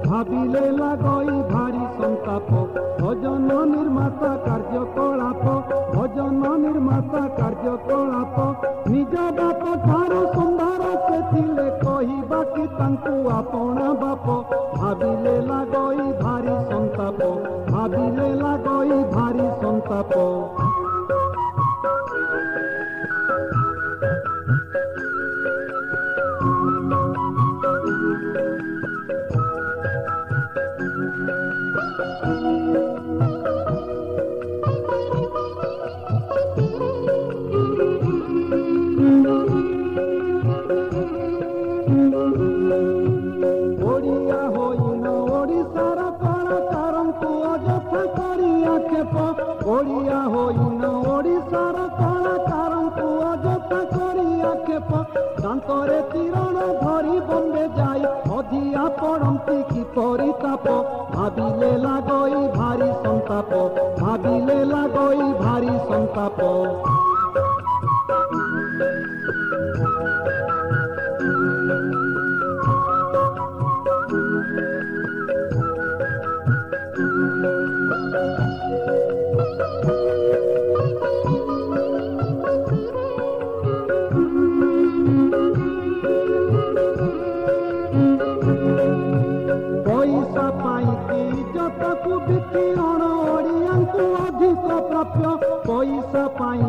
ভাবিলে লাগই ভারি সন্তাপ ভজন নির্মাতা কার্যকলাপ ভজন নির্মাতা কার্যকলাপ নিজ বাপ ঠাରୁ ସୁନ୍ଦର ସେ ଥିଲେ କହିବା କି ତାଙ୍କୁ ଆପଣା ବାପ ଭାବିଲେ ଲାଗଇ ଭାରି ସନ୍ତାପ ଭାବିଲେ ଲାଗଇ ଭାରି ସନ୍ତାପ ଓଡ଼ିଆ ହୋଇନ ଓଡ଼ିଶାର କଳାକାରଙ୍କୁ ଅଯଥା କରି ଆକ୍ଷେପ ଦାନ୍ତରେ ତୀରଣ ଧରି ବମ୍ବେ ଯାଇ ଅଧିଆ ପଡ଼ନ୍ତି କି ପରିତାପ ଭାବିଲେ ଲାଗଇ ଭାରି ସନ୍ତାପ ଭାବିଲେ ଲାଗଇ ଭାରି ସନ୍ତାପ पैसा पाई इज्जतକୁ ବିକି ଅଣ ଓଡ଼ିଆଙ୍କୁ ଅଧିକ ପ୍ରାପ୍ୟ पैसा ପାଇ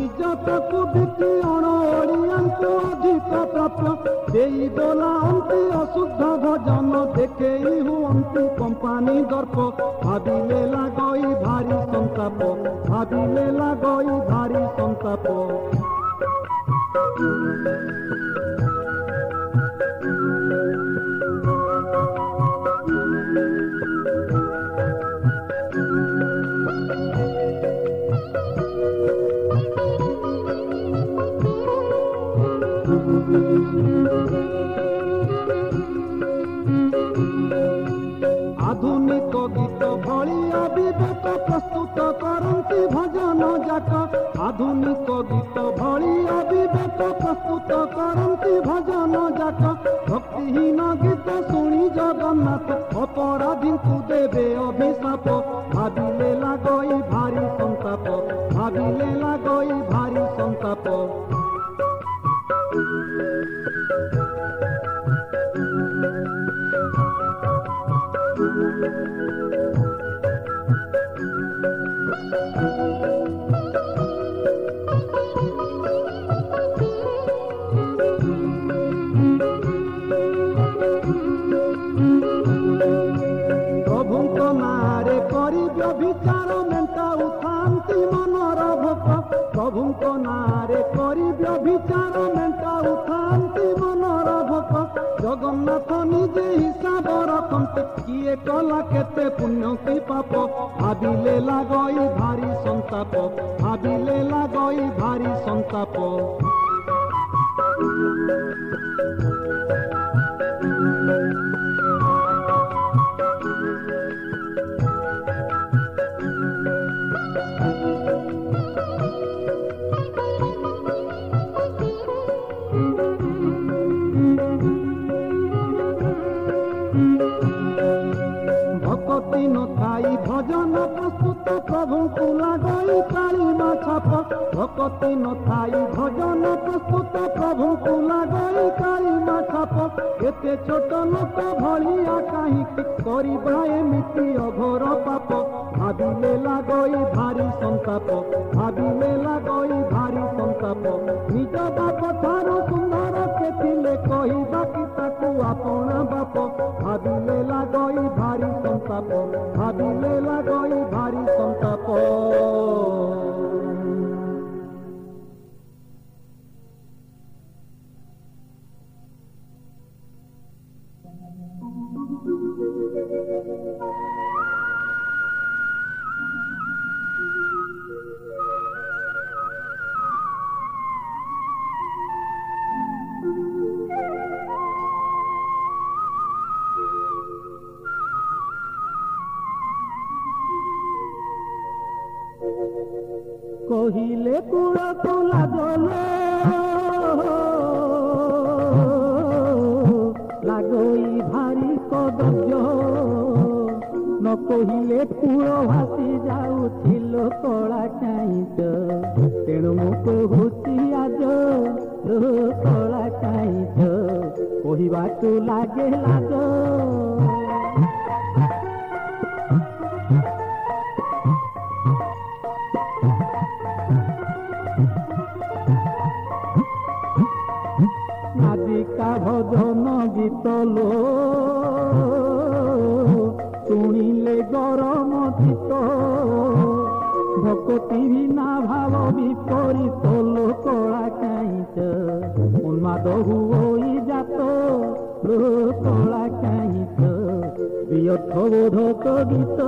ଇଜ୍ଜତକୁ ବିକି ଅଣ ଓଡ଼ିଆଙ୍କୁ ଅଧିକ ପ୍ରାପ୍ୟ ଦେଇ ବୋଲାନ୍ତି ଅଶୁଦ୍ଧ ଭଜନ ଦେଖେଇ ହୁଅନ୍ତି କମ୍ପାନୀ ଦର୍ପ ଭାବିଲେ ଲାଗଇ ଭାରି ସନ୍ତାପ ଭାବିଲେ ଲାଗଇ ଭାରି ସନ୍ତାପ आधुनिक गीत भली अविवेक प्रस्तुत करती भजन जाक आधुनिक गीत भली अविवेक प्रस्तुत करती भजन जाक भक्तिहीन गीत शुणी जगन्नाथ अपराधी को देवे अभिशाप भाविले लागई भारी संताप भाविले लागई भारी संताप प्रभुଙ୍କ ନାଁରେ କରି ବ୍ୟଭିଚାର ମେଣ୍ଟାଉଥାନ୍ତି ମନର ଭୋକ ପ୍ରଭୁଙ୍କ ନାଁରେ କରି ବ୍ୟଭିଚାର ମେଣ୍ଟାଉଥାନ୍ତି ମନର ଭୋକ ଜଗନ୍ନାଥ ନିଜେ ହିସାବ ରଖନ୍ତି କିଏ କଲା କେତେ ପୁଣ୍ୟ କି ପାପ ଭାବିଲେ ଲାଗଇ ଭାରି ସନ୍ତାପ ଭାବିଲେ ଲାଗଇ ଭାରି ସନ୍ତାପ भक्ति नथाई भजन प्रस्तुत प्रभु को लगई कालीमा छाप भक्ति नथाई भजन प्रस्तुत प्रभु को लगई कालीमा छाप एते छोट लोक भलिया कहीं करबा एमिति अघोर पाप भाविले लगई भारी संताप भाविले लगई भारी संताप निज बाप ठारू सुंदर के थिले कहबा कि ताकू आपना बाप भाविले लगई भारी संताप भाविले लगई भारी संताप कहिले कूल को लागलो लागई भारी कदर्य न कहिले कूल भासी जाऊथिल कला काईच तेणु मु कहुची आज कला काईच कहवाकू लागे लाज नादिका भजन गीत लो शुणिले गरम चित भक्ति बिना भाव विपरीत लो कला काईच उन्माद हुई जात लो कला काईच व्यर्थ बोधक गीत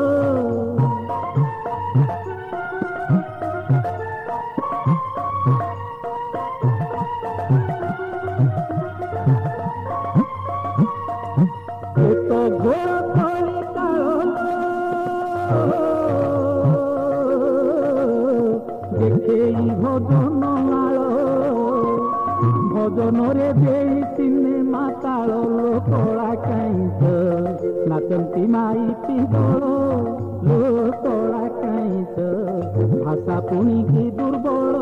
भजन माल भजन रे सिनेमा ताल लो कला काईच नाचंती माइती दल लो कला काईच भाषा पुणी की दुर्बल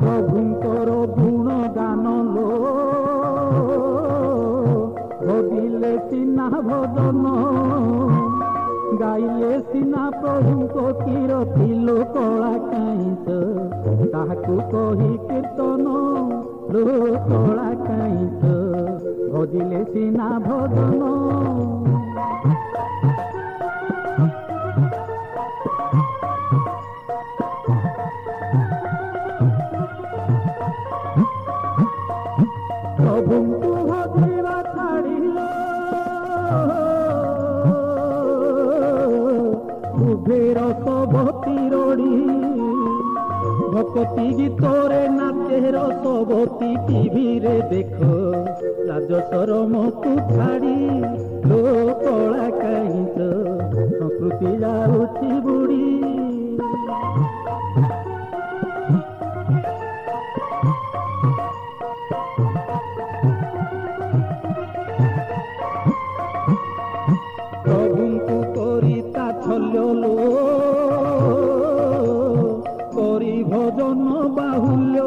प्रभुंकर गुण गान लो भजिले सीना भजन गाइले सीना प्रभु को कीरति लो कला काईच ताहाकू कही कीर्तन लो कला काईच भजिले सीना भजन प्रभुଙ୍କୁ ଭଜିବା ଛାଡ଼ିଲ ଉଭେର ସବତୀ ରଡ଼ି ଭକ୍ତି ଗୀତରେ ନାଚେ ରସବତୀ ଟିଭିରେ ଦେଖ ଲାଜ ସରମକୁ ଛାଡ଼ି ଲୋ କଳା କାଇଁଚ ସଂସ୍କୃତି ଯାଉଛି ବୁଡ଼ି प्रभुଙ୍କୁ କରି ତାଛଲ୍ୟ लो କରି ଭଜନ ବାହୁଲ୍ୟ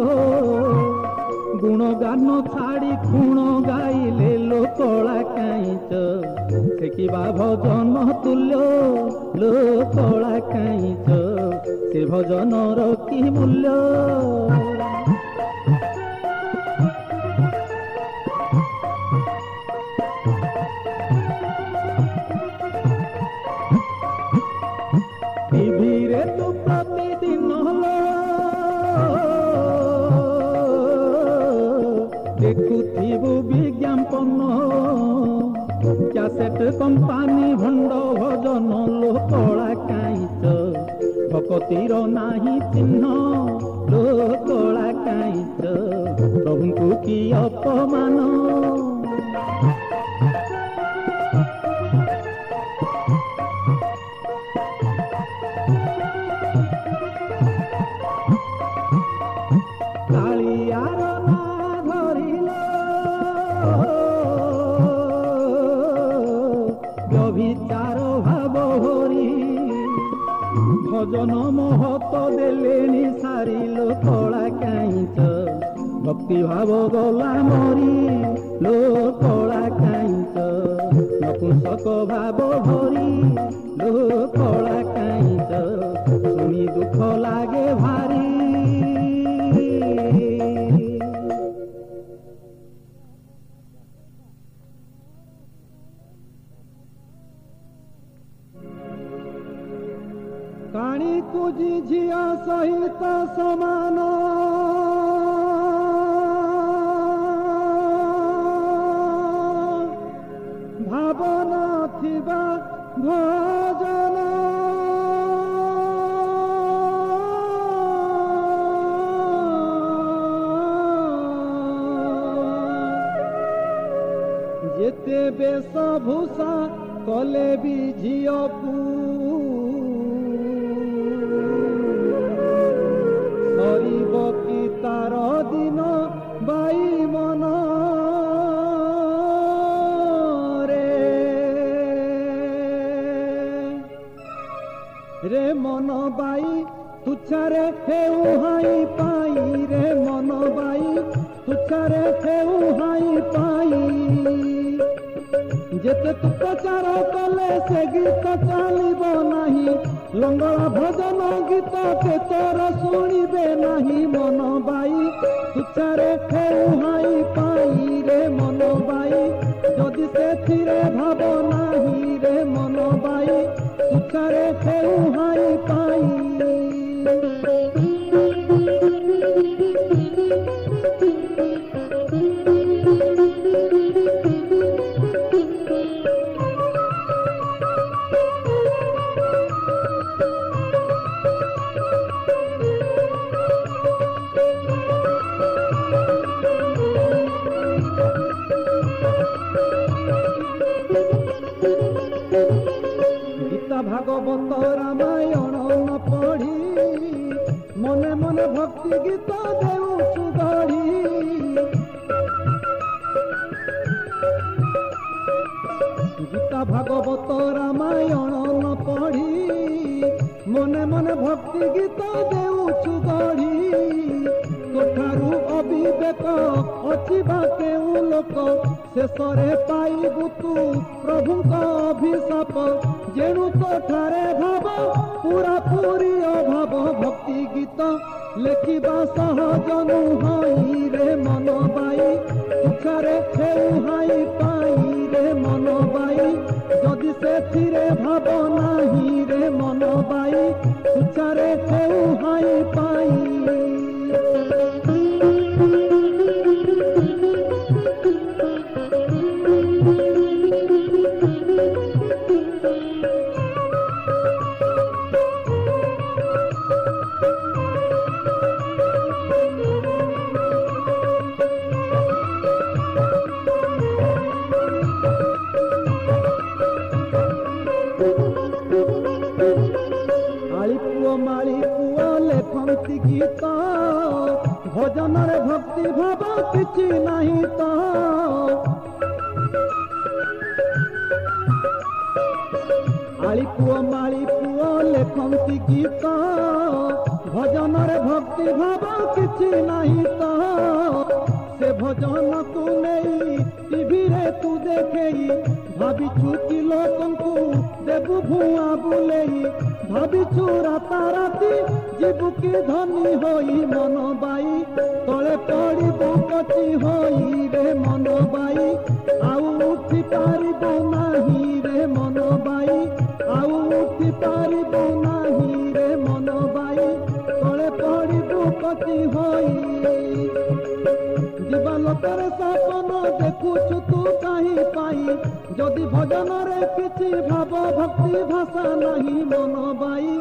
ଗୁଣଗାନ ଛାଡ଼ି ଖୁଣ ଗାଇଲେ लो କଳା କାଇଁଚ ଦେଖିବା ଭଜନ ତୁଲ୍ୟ लो କଳା କାଇଁଚ ସେ ଭଜନର କି ମୂଲ୍ୟ टीवी तो प्रतिदिन देखुथिबु विज्ञापन कैसेट कंपानी भंड भजन लो कला काईच भक्तिर नाही चिन्ह लो कला काईच प्रभुଙ୍କୁ की अपमान कालियार ना धरिल व्यभिचार भाव हरि भजन महत देलेनी सारिल कला काईच भक्ति भाव गला मरी लो कला काईच नपुंसक भाव भरी लो कला काईच शुणी दुख लागे भारी काणी कुजी झिया सहित समान भावना थिबा भजन যেতে বেশভূষা কলে বি ঝিওকু সরিব কি তার দিন বাই মন রে মন বাই তুচ্ছারে হেউ হাই পাই রে মন বাই তুচ্ছারে হেউ হাই পাই যেতে তু প্রচার কলে সে গীত চালিব নাহি লঙ্গলা ভজন গীত কে তোর শুଣିবে নাহি মন বাই তুচ্ছারে হেউ হাই পাই রে মন বাই যদি সেথিরে ভাব নাহি রে মন বাই তুচ্ছারে হেউ হাই পাই ভাগবত রামায়ণ ন পঢ়ি মনে মনে ভক্তি গীত দেউছু গঢ়ি গীতা ভাগবত রামায়ণ ন পঢ়ি মনে মনে ভক্তি গীত দেউছু গঢ়ি তোঠারু অবিবেক অছি বা কেউ লোক শেষরে পাইবু তু প্রভুଙ୍କ অভিଶାପ যেণু তোঠারে ভাব পুরা পুরি অভাব ভক্তি গীত লেখিবা সহজ নুহই রে মন বাই তুচ্ছারে হেউ হাই পাই রে মন বাই যদি সেথিরে ভাব নাহি রে মন বাই তুচ্ছারে হেউ হাই পাই গীত ভজনরে ভক্তি ভাব কিছু নাহি তো আলি পুয় মালি পুয় লেখন্তি গীত ভজনরে ভক্তি ভাব কিছু নাহি তো সে ভজন কু নেই টিভিরে তু দেখেই ভাবিছু কি লোকଙ୍କୁ দেবু ভুয়া বুলেই ভাবিছু রাতারাতি ଯିବୁ କି ଧନୀ ହୋଇ ମନ ବାଇ ତଳେ ପଡ଼ିବୁ କଚି ହୋଇ ରେ ମନ ବାଇ ଆଉ ଉଠି ପାରିବୁ ନାହିଁ ରେ ମନ ବାଇ ଆଉ ଉଠି ପାରିବୁ ନାହିଁ ରେ ମନ ବାଇ ତଳେ ପଡ଼ିବୁ କଚି ହୋଇ ଯିବା ଲୋକରେ ସପନ ଦେଖୁଛୁ ତୁ କାହିଁ ପାଇ ଯଦି ଭଜନରେ କିଛି ଭାବ ଭକ୍ତି ଭାଷା ନାହିଁ ମନ ବାଇ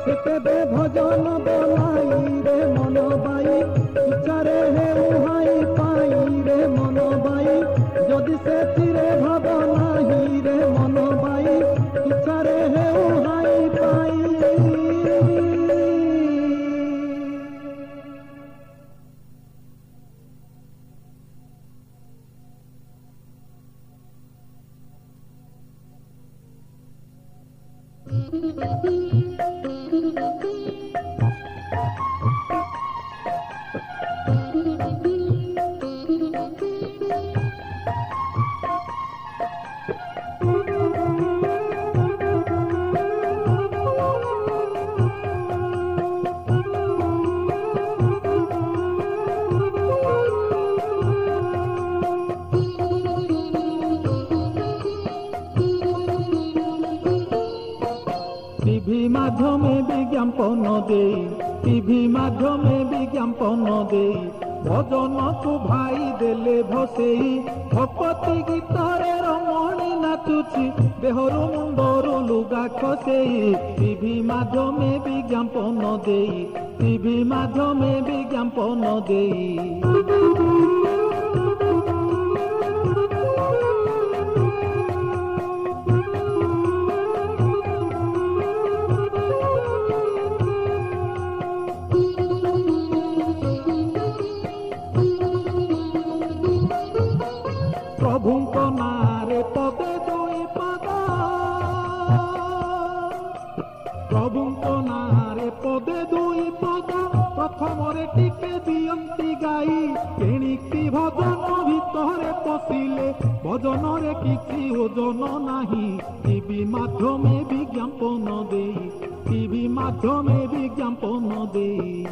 ସେତେବେ ଭଜନ ବୋলাই ରେ ମନ ବାଇ ତୁଚ୍ଛାରେ ହେଉ ହାଇ ପାଇ ରେ ମନ ବାଇ ଯଦି ସେଥିରେ ଭାବ ନାହିଁ ରେ ମନ ବାଇ ତୁଚ୍ଛାରେ ହେଉ ହାଇ ପାଇ মাধ্যমে বিজ্ঞাপন দেই টিভি মাধ্যমে বিজ্ঞাপন দেই ভজনকু ভাই দেলে ভসেই ভক্তি গীতরে রমণী নাচুছি দেহরু মুন্ডরু লুগা খসেই টিভি মাধ্যমে বিজ্ঞাপন দেই টিভি মাধ্যমে বিজ্ঞাপন দেই बसिले भजन रे किछि ओजन नाही टीवी माध्यमे विज्ञापन देई टीवी माध्यमे विज्ञापन देई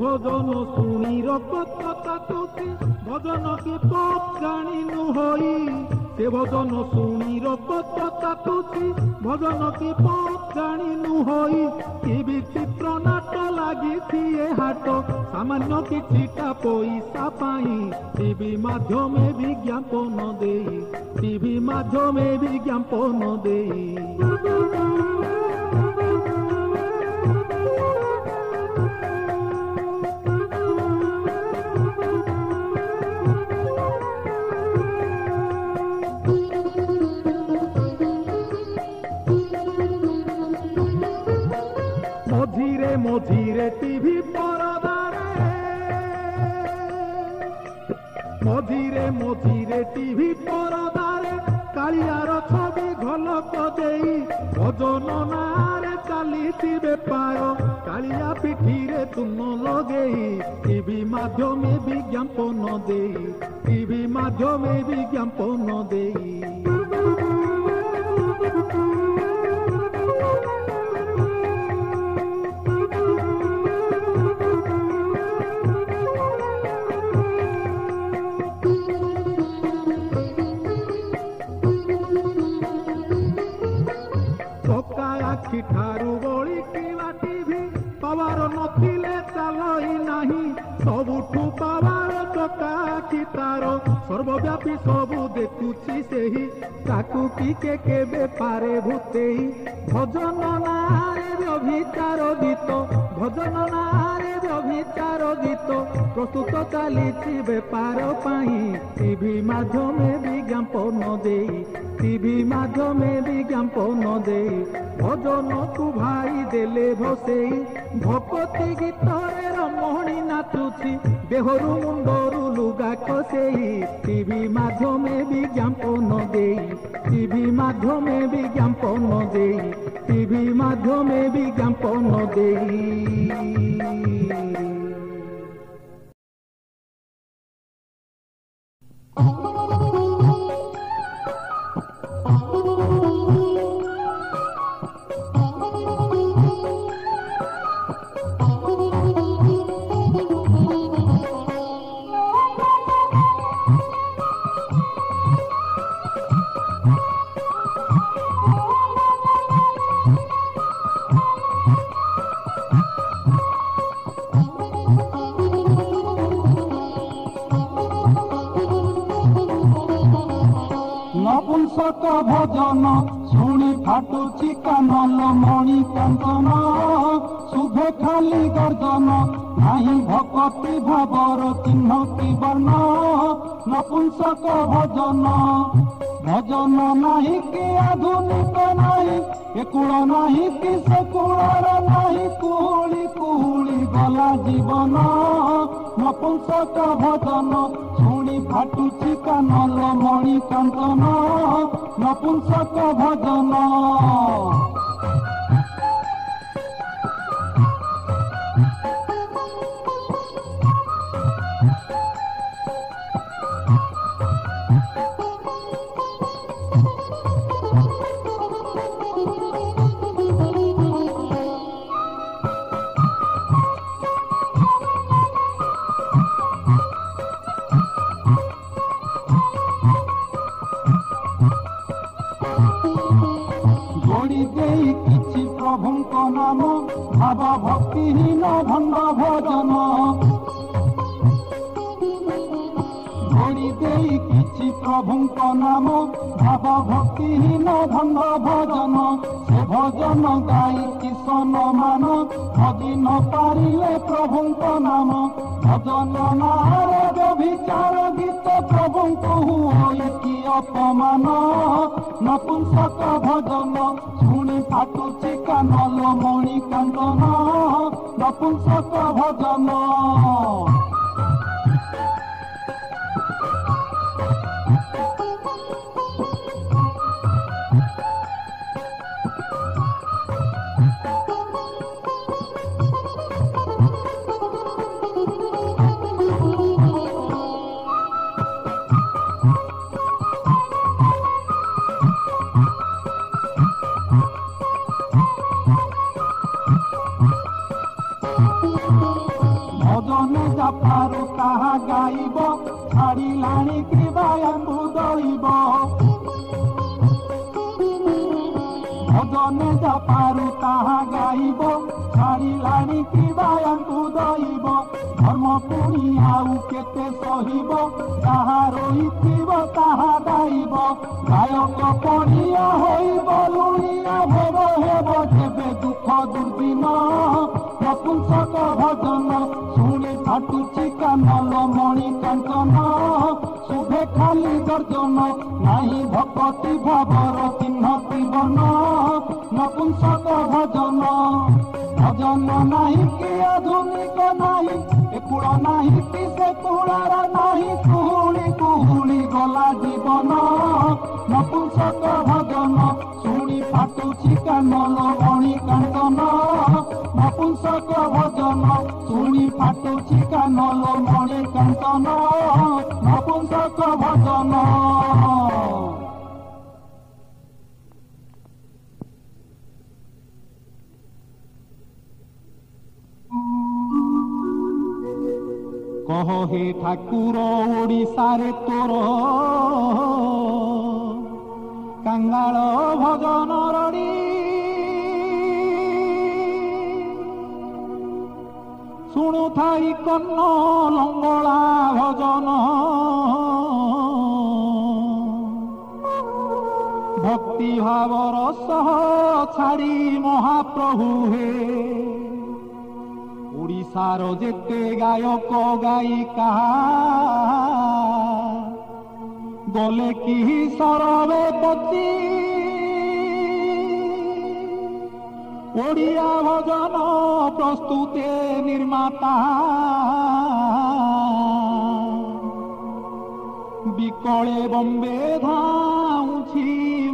भजन शुणी रगता तुसी भजन के पप जानी नुहई से भजन शुणी रगता तुसी भजन के पप जानी नुहई टीवी चित्र नाट लगी हाट सामान्य किछिटा पैसा पाई टीवी माध्यमे विज्ञापन देई टीवी माध्यमे विज्ञापन देई मझिरे टीवी परदारे मझिरे टीवी परदारे कालियार छवि झलक देई भजन नारे चली बेपार कालिया पिठीरे तुम लगेई टीवी माध्यमे विज्ञापन देई टीवी माध्यमे विज्ञापन देई ठारू बड़ी किला टीवी पावर नथिले चालई नाही सबुठू पावर चका तार सर्वव्यापी सबू देखुची सेही ताकू किके केबे पारे भूतेई भजन नारे व्यभिचार गीत भजन नारे व्यभिचार गीत प्रस्तुत चली बेपार पाई टीवी माध्यमे विज्ञापन देई टीवी माध्यमे विज्ञापन देई भजन को भाई देले भसेई भक्ति गीतरे रमणी नाचुची देहरु मुंडरु लुगा खसेई टीवी माध्यमे विज्ञापन देई टीवी माध्यमे विज्ञापन देई टीवी माध्यमे विज्ञापन देई नपुंसक भजन शुणी फाटुची कानल मणि कंदन शुभे खाली गर्जन नाही भक्ति भावर चिन्ह की वर्ण नपुंसक भजन भजन नाही कि आधुनिक नाही एकुल नाही कि सेकुलर नाही कुहुली कुहुली गला जीवन नपुंसक भजन शुणी फाटुची कानल मणि कंदन नपुंसक भजन नाम भाव भक्तिहीन भंग भजन जोड़ी देई किछि प्रभुंक नाम भाव भक्तिहीन भंग भजन से भजन गाई किशन मान भजी न पारिले प्रभुंक नाम भजन नारे व्यभिचार गीत प्रभुंक हुई कि अपमान नपुंसक भजन शुणी फाटुची कानल मणि कंदन नपुंसक भजन ଭଜନେ ଜାପାରୁ ତାହା ଗାଇବ ଛାଡ଼ିଲାଣି କିବାୟାଙ୍କୁ ଦଇବ ଭଜନେ ଜାପାରୁ ତାହା ଗାଇବ ଛାଡ଼ିଲାଣି କିବାୟାଙ୍କୁ ଦଇବ ଧର୍ମ ପୁଣି ଆଉ କେତେ ସହିବ ତାହା ରହିଥିବ ତାହା ଗାଇବ ଗାୟକ ପଡ଼ିଆ ହୋଇବ ଲୁଣିଆ ଭବ ହେବ ଯେବେ ଦୁଃଖ ଦୁର୍ଦିନ ନପୁଂସକ ଭଜନ ଶୁଣି ଫାଟୁଛି କାନଲ ମଣି କାଞ୍ଚନ ଶୁଭେ ଖାଲି ଗର୍ଜନ ନାହିଁ ଭକତି ଭାବର ଚିହ୍ନ ତ୍ରିବର୍ଣ୍ଣ ନପୁଂସକ ଭଜନ ଭଜନ ନାହିଁ କି ଆଧୁନିକ ନାହିଁ ଏ କୂଳ ନାହିଁ କି ସେ କୂଳର ନାହିଁ କୁହୁଳି କୁହୁଳି ଗଲା ଜୀବନ ନପୁଂସକ ଭଜନ ଶୁଣି ଫାଟୁଛି କାନଲ ମଣି କାଞ୍ଚନ ନପୁଂସକ ଭଜନ ଶୁଣି ଫାଟୁଛି କାନଲ ମଣି କାଞ୍ଚନ ନପୁଂସକ ଭଜନ কহ হে ঠাকুর ওড়িশারে তোর কাঙ্গাল ভজন রড়ি শুণুথাই কন্ন লঙ্গলা ভজন ভক্তি ভাবর সহ ছাড়ি মহাপ্রভু হে ওড়িশার যেতে গায়ক গায়িকা গলে কি সরবে পচি ওড়িয়া ভজন প্রস্তুতে নির্মাতা বিকলে বম্বে ধাউছি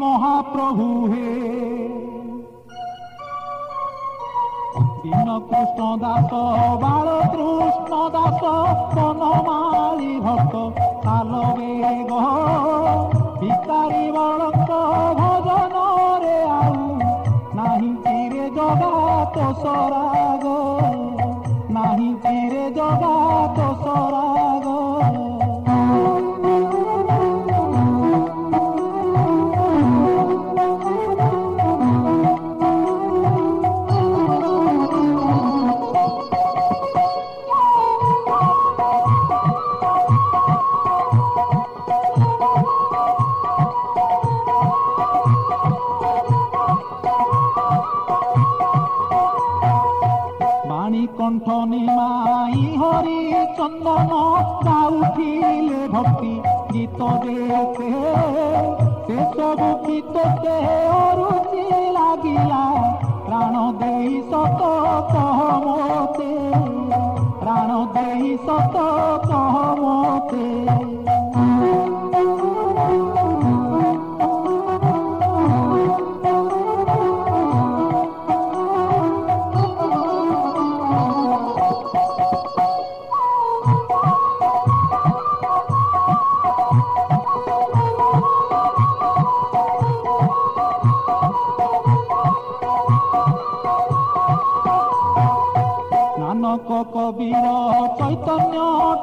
মহাপ্রভু হে দীন কৃষ্ণ দাস বাল কৃষ্ণ দাস বনমালী ভক্ত কাল বেগ ভিকারি বড়ক ভজন রে আউ নাহি চিরে জগাত সরাগ নাহি চিরে জগাত সরাগ কণ্ঠ নিমাই হরি চন্দন গাউঠিলে ভক্তি গীত দেখে সে সবু গীততে অরুচি লাগিলা প্রাণ দেই সত কহমতে প্রাণ দেই সত কহমতে কবির চৈতন্য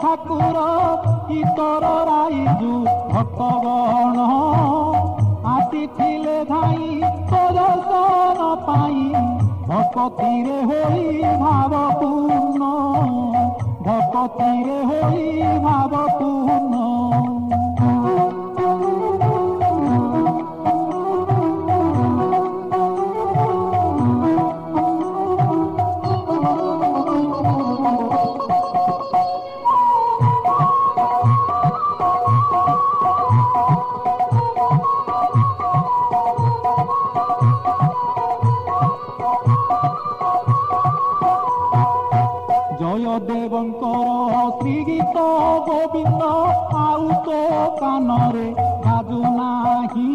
ঠাকুর ইতর রাইজু ভক্তগণ আসিছিলে ধাই দর্শন পাই ভকতিরে হই ভাবপূর্ণ ভকতিরে হই ভাবপূর্ণ দেবঙ্কর শ্রীগীত গোবিন্দ আউ তো কানরে বাজু নাহি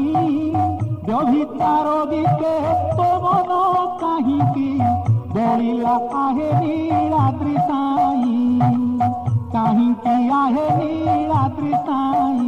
ব্যভিচার গীতে তো মন কাহিকি বলিলা আহে নীলাদ্রি সাই কাহিকি আহে নীলাদ্রি সাই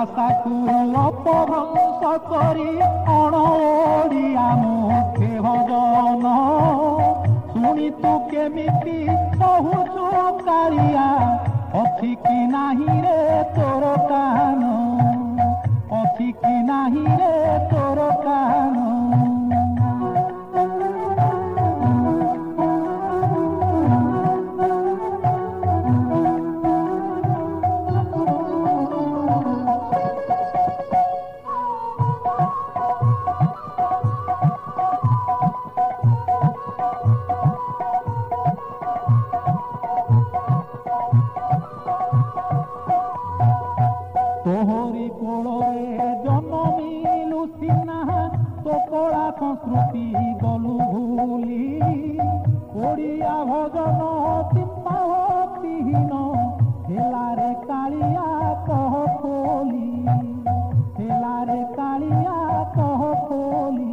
भाषाକୁ ଅପଭ୍ରଂଶ କରି ଅଣଓଡ଼ିଆ ମୁଖେ ଭଜନ ଶୁଣି ତୁ କେମିତି କହୁଛୁ କାଳିଆ ଅଛି କି ନାହିଁ ରେ ତୋର କାନ ଅଛି କି ନାହିଁ ରେ ତୋର କାନ तोहरी कोड़े जन्मिलु सिना तो कला संस्कृति गलु भूली ओडिया भजन चिंताहीन हेलारे कालिया कह खोली हेलारे कालिया कह खोली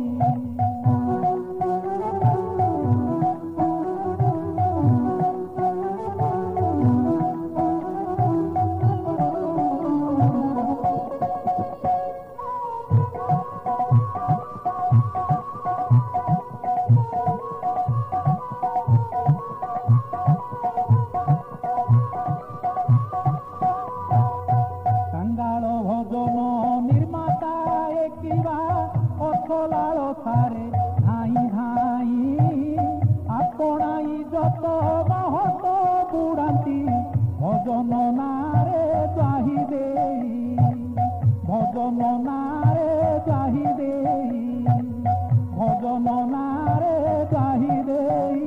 ଅଥଲାଳ ସାରେ ଧାଇଁ ଧାଇଁ ଆପଣାଇ ଯତ ମହତ ବୁଡ଼ାନ୍ତି ଭଜନ ନାରେ ଚାହି ଦେଇ ଭଜନ ନାରେ ଚାହି ଦେଇ ଭଜନ ନାରେ ଚାହି ଦେଇ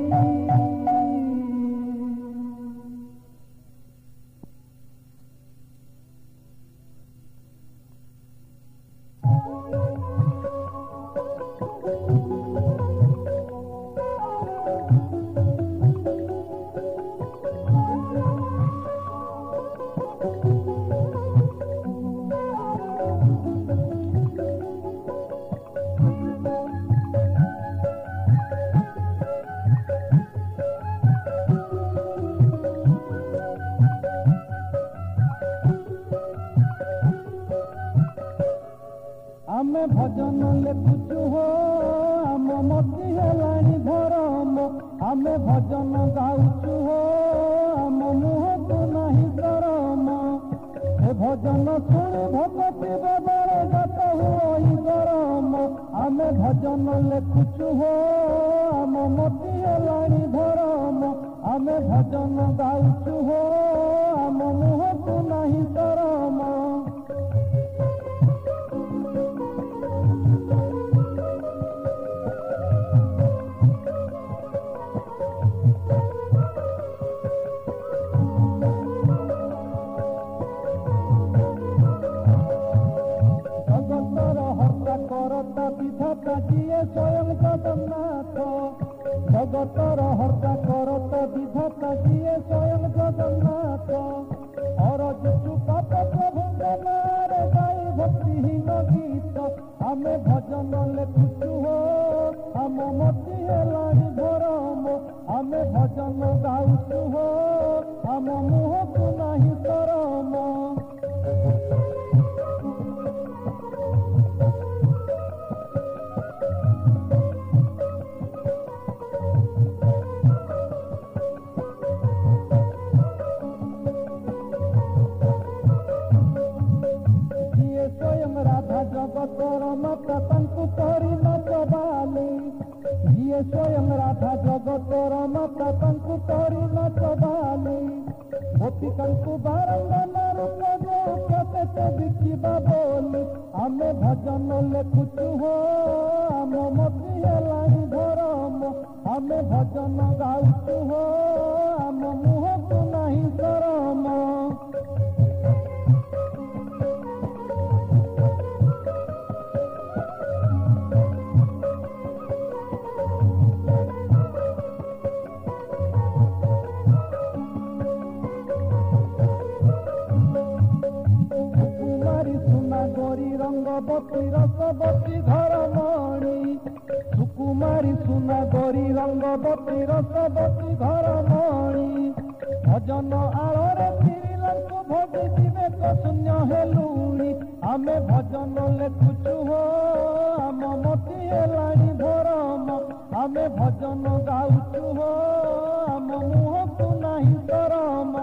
आमे भजन लेखुचु हो आम मती हेलाणी धरम आमे भजन गाउचु हो आम मुहतु नाही शरम ए भजन शुणी भगति बेबळे गत हुई गरम आमे भजन लेखुचु हो आम मती हेलाणी धरम आमे भजन गाउचु हो आम मुहतु नाही शरम करता विधाता जिए स्वयं जगन्नाथ जगतर हर्ता करता विधाता जिए स्वयं जगन्नाथ और जिसु पाप प्रभु नारे गाई भक्तिहीन गीत आमे भजन लेखुचु हो आम मती हेलाणी धरम आमे भजन गाउचु हो आम मुहतु नाही शरम जगतर माता तांकु करी नचबाली जिए स्वयं राधा जगतर माता तांकु करी नचबाली गोपिकांकु बारंगना रूप जो बिकिबा बोली आमे भजन लेखुचु हो आम मती हेलाणी धरम आमे भजन गाउचु हो आम मुहतु नाही शरम रंगवती रसवती घरमणि सुकुमारी सुना गोरी रंगवती रसवती घरमणि भजन आଳରେ ପିଲାଙ୍କୁ ଭୋଜି ବିବେକ ଶୂନ୍ୟ ହେଲୁଣି ଆମେ ଭଜନ ଲେଖୁଛୁ ହୋ ଆମ ମତି ହେଲାଣି ଧରମ ଆମେ ଭଜନ ଗାଉଛୁ ହୋ ଆମ ମୁହଁକୁ ନାହିଁ ଶରମ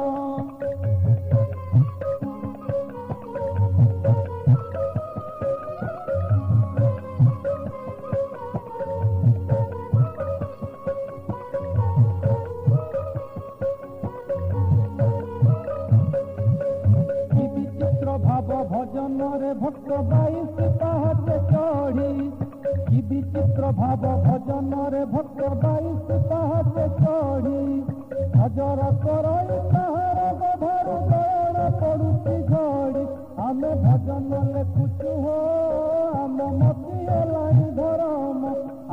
ଭାବ ଭଜନରେ ଭକ୍ତ 22 ପାହାଚ ଚଢ଼ି କି ବିଚିତ୍ର ଭାବ ଭଜନରେ ଭକ୍ତ 22 ପାହାଚ ଚଢ଼ି ହଜର କରଇ ତାହାର ଗଭରୁ ଦୟଣ ପଡୁଛି ଝଡ଼ି ଆମେ ଭଜନ ଲେଖୁଛୁ ହୋ ଆମ ମତି ହେଲାଣି ଧରମ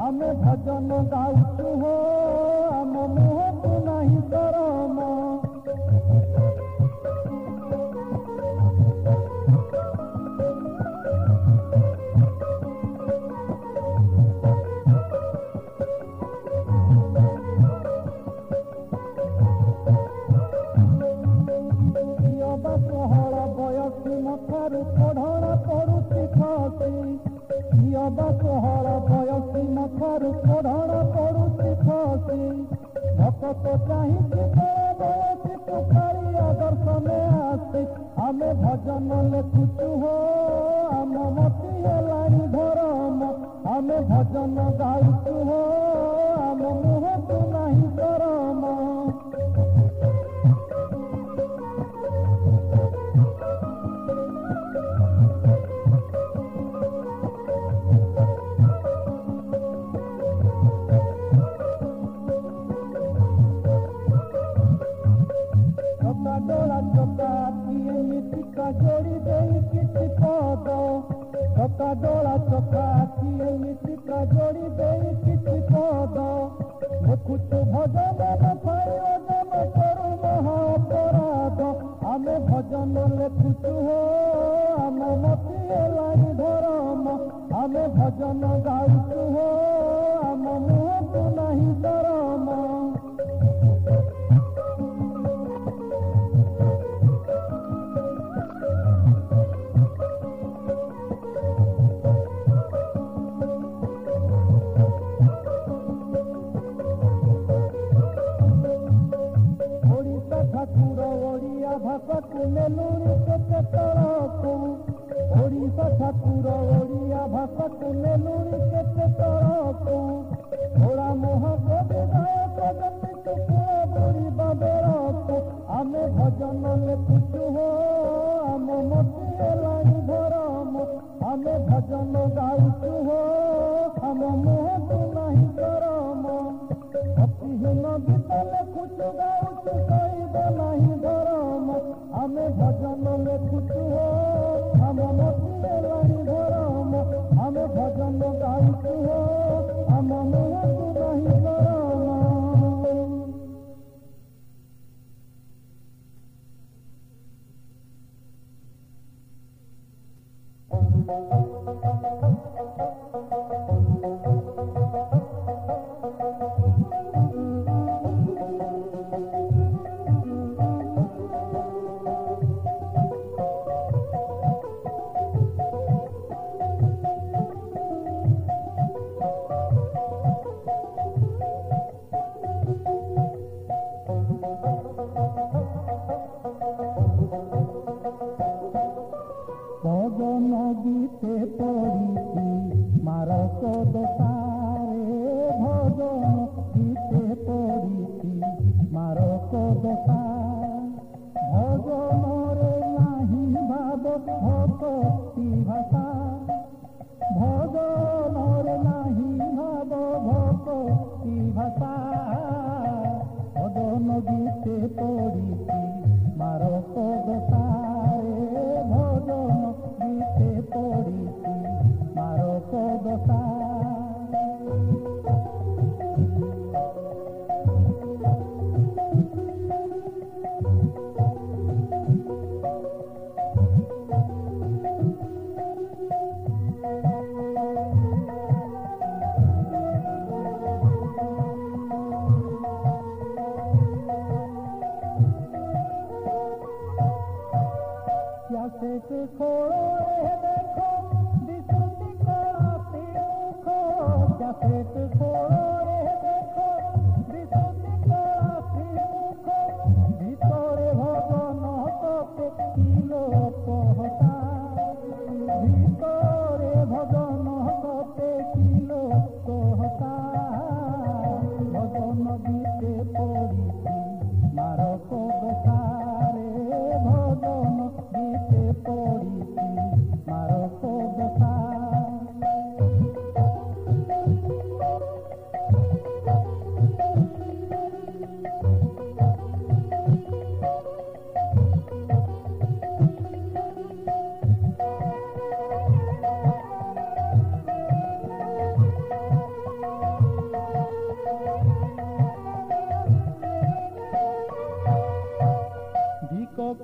ଆମେ ଭଜନ ଗାଉଛୁ ହୋ ଆମ ମୁହଁକୁ ନାହିଁ ଶରମ ମଥାରୁ ପଢ଼ଣା ପଡୁଛି ଖସି ଝିଅବା ଷୋହଳ ବୟସୀ ମଥାରୁ ପଢ଼ଣା ପଡୁଛି ଖସି ଭକ୍ତ ଚାହିଁଛି ବୟସୀ ପୁକାରି ଆଦର୍ଶନେ ଆସି ଆମେ ଭଜନ ଲେଖୁଛୁ ହୋ ଆମ ମତି ହେଲାଣି ଧରମ ଆମେ ଭଜନ ଗାଉଛୁ ହୋ ଆମ ମୁହଁକୁ ନାହିଁ ଶରମ ଡୋଳା ଚକା ଏମିତିକା ଯୋଡ଼ି ଦେଇ କିଛି ପଦ ଚକା ଡୋଳା ଚକା ଏମିତିକା ଯୋଡ଼ି ଦେଇ କିଛି ପଦ ଲେଖୁଛୁ ଭଜନ ନଥାଇ ଓଜନ କରୁ ମହା ଅପରାଧ ଆମେ ଭଜନ ଲେଖୁଛୁ ହୋ ଆମ ମତି ହେଲାଣି ଧରମ ଆମେ ଭଜନ ଗାଉଛୁ ହୋ ଆମ ମୁହଁକୁ ନାହିଁ ଶରମ ଠାକୁର ଓଡ଼ିଆ ଭାଷାକୁ ନେଲୁଣି କେତେ ତଳକୁ ଓଡ଼ିଶା ଠାକୁର ଓଡ଼ିଆ ଭାଷାକୁ ନେଲୁଣି କେତେ ତଳକୁ ଘୋଡ଼ା ମହାକବି ଗାୟକ ଯେମିତି କୁଳ ବୁଡ଼ିବା ବେଳକୁ ଆମେ ଭଜନ ଲେଖୁଛୁ ହୋ ଆମ ମତି ହେଲାଣି ଧରମ ଆମେ ଭଜନ ଗାଉଛୁ ହୋ ଆମ ମୁହଁକୁ ନାହିଁ ଶରମ ଭକ୍ତିହୀନ ଗୀତ ଲେଖୁଛୁ ଗାଉଛୁ କହିବ ନାହିଁ ଧରମ ଆମେ ଭଜନ ଲେଖୁଛୁ ହୋ ଆମ ମତି ହେଲାଣି ଧରମ ଆମେ ଭଜନ ଗାଉଛୁ ହୋ ଆମ ମୁହଁକୁ ନାହିଁ ଶରମ ভজন গীতে পড়িছি মারক দোষারে ভজন গীতে পড়িছি মারক দোষা ভজনরে নাহি ভাব ভক্তি ভাষা ভজনরে নাহি ভাব ভক্তি ভাষা ভজন গীতে পড়িছি মারক দোষারে ভজন গীতে পড়িছি মারক দোষা ଦଶା।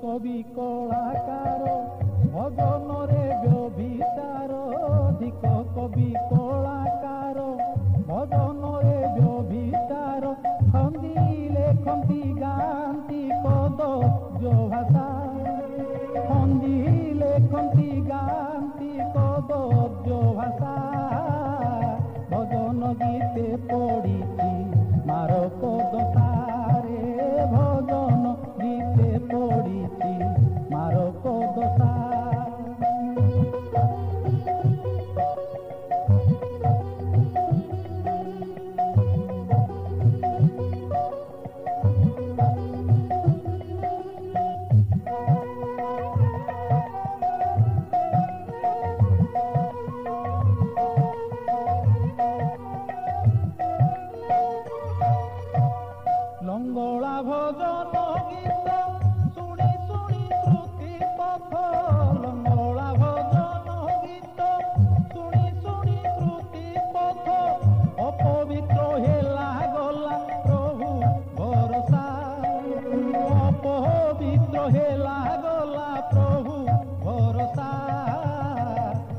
কবি কলাকার ভজনরে ব্যভিচার, ধিক কবি কলাকার ভজনরে ব্যভিচার, খন্দিলে খন্দি গান্তি কদর্য ভাষা, খন্দিলে খন্দি গান্তি কদর্য ভাষা, ভজন গীতে পড়িছি মারক দশারে, ভজন গীতে পড়িছি মারক দশা। লঙ্গলা ভজন গীত শুনি শুনি শ্রুতি পথ, লঙ্গলা ভজন গীত শুনি শুনি শ্রুতি পথ, অপবিত্র হেলা গলা প্রভু ভরসা, অপবিত্র হেলা গলা প্রভু ভরসা,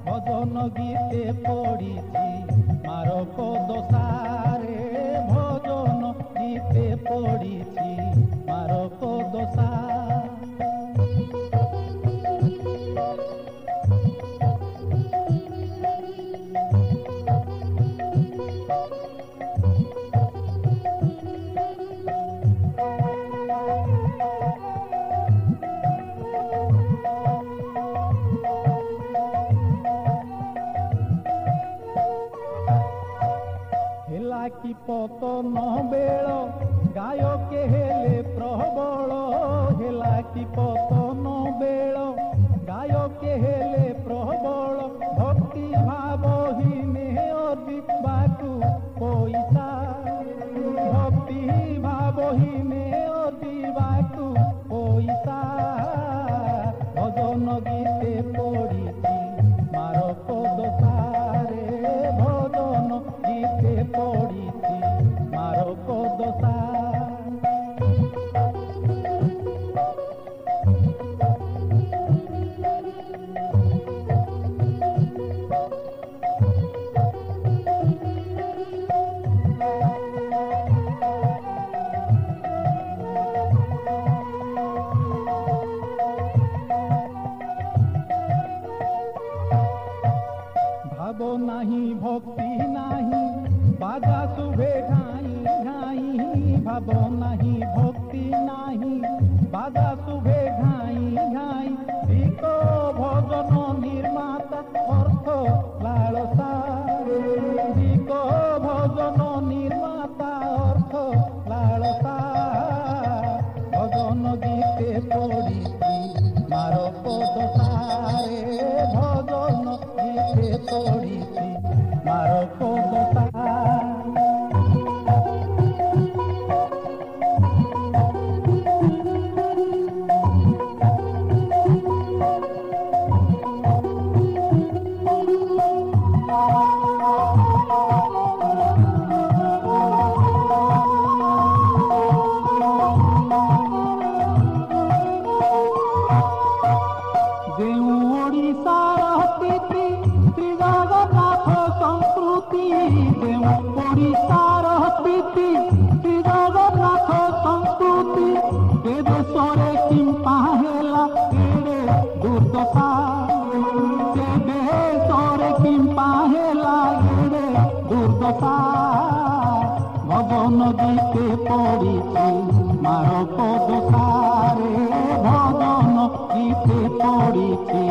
ভজন গীতে পড়িছি মারক দশারে, ভজন গীতে পড়িছি মারক দশা। হেলা কি পতন বেଳ গায়কে হেলে প্রবল, হেলা কি পতন বেଳ গায়কে হেলে প্রবল, ভক্তি ভাবহীনে অদিবাকু পইসা, ভক্তি ভাবহীনে অদিবাকু পইসা, ভজন গীতে পড়িছি মারক দশারে, ভজন গীতে পড়িছি মারক দশা। ভাব নাহি ভক্তি নাহি বাজা শুভে ঘাই ঘাই, ভাব নাহি ভক্তি নাহি বাজা শুভে ঘাই ঘাই, ধিক ভজন নির্মাতা অর্থ লালসা, ধিক ভজন নির্মাতা অর্থ লালসা, ভজন গীতে পড়িছি মারক দশারে, ভজন গীতে পড়িছি মারক দশা। ଯେଉଁ ଓଡ଼ିଶାର ସ୍ଥିତି ଶ୍ରୀ ଜଗନ୍ନାଥ ସଂସ୍କୃତି, ଯେଉଁ ଓଡ଼ିଶାର ସ୍ଥିତି ଶ୍ରୀ ଜଗନ୍ନାଥ ସଂସ୍କୃତି, ଏ ଦେଶରେ କିମ୍ପା ହେଲା ଏଡ଼େ ଦୁର୍ଦ୍ଦଶା, ସେ ଦେଶରେ କିମ୍ପା ହେଲା ଏଡ଼େ ଦୁର୍ଦ୍ଦଶା, ଭଜନ ଗୀତେ ପଡ଼ିଛି ମାରକ ଦଶାରେ, ଭଜନ ଗୀତେ ପଡ଼ିଛି